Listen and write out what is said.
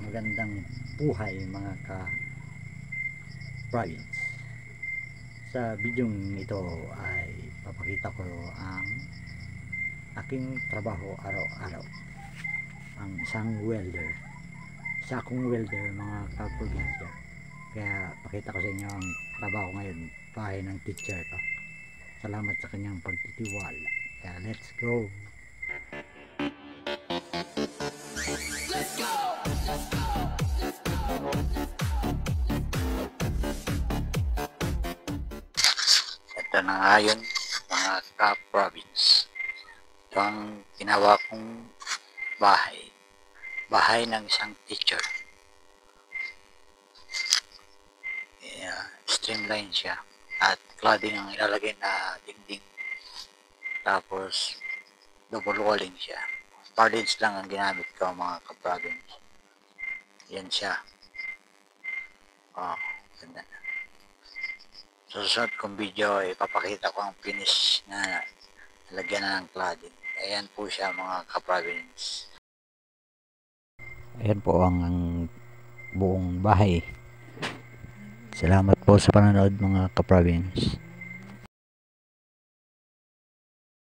Magandang buhay mga ka-province. Sa video ito ay papakita ko ang aking trabaho araw-araw. Ang isang welder. Isa akong welder mga ka-provincia. Kaya pakita ko sa inyo ang trabaho ngayon. Bahay ng teacher ko. Salamat sa kanyang pagtitiwala. Kaya let's go! Let's go! Let's go! Let's go! Ito na nga yun mga ka-province. Ito ang ginawa kong bahay. Bahay ng isang teacher. Streamline siya. At cladding ang ilalagay na dingding. Tapos double walling siya. Pallets lang ang ginamit ko mga ka-province. Yan siya. Ganda na. Susunod kong video ay papakita ko ang finish na lagyan na ng cladding. Ayan po siya mga ka-province. Ayan po ang buong bahay. Salamat po sa panonood mga ka-province.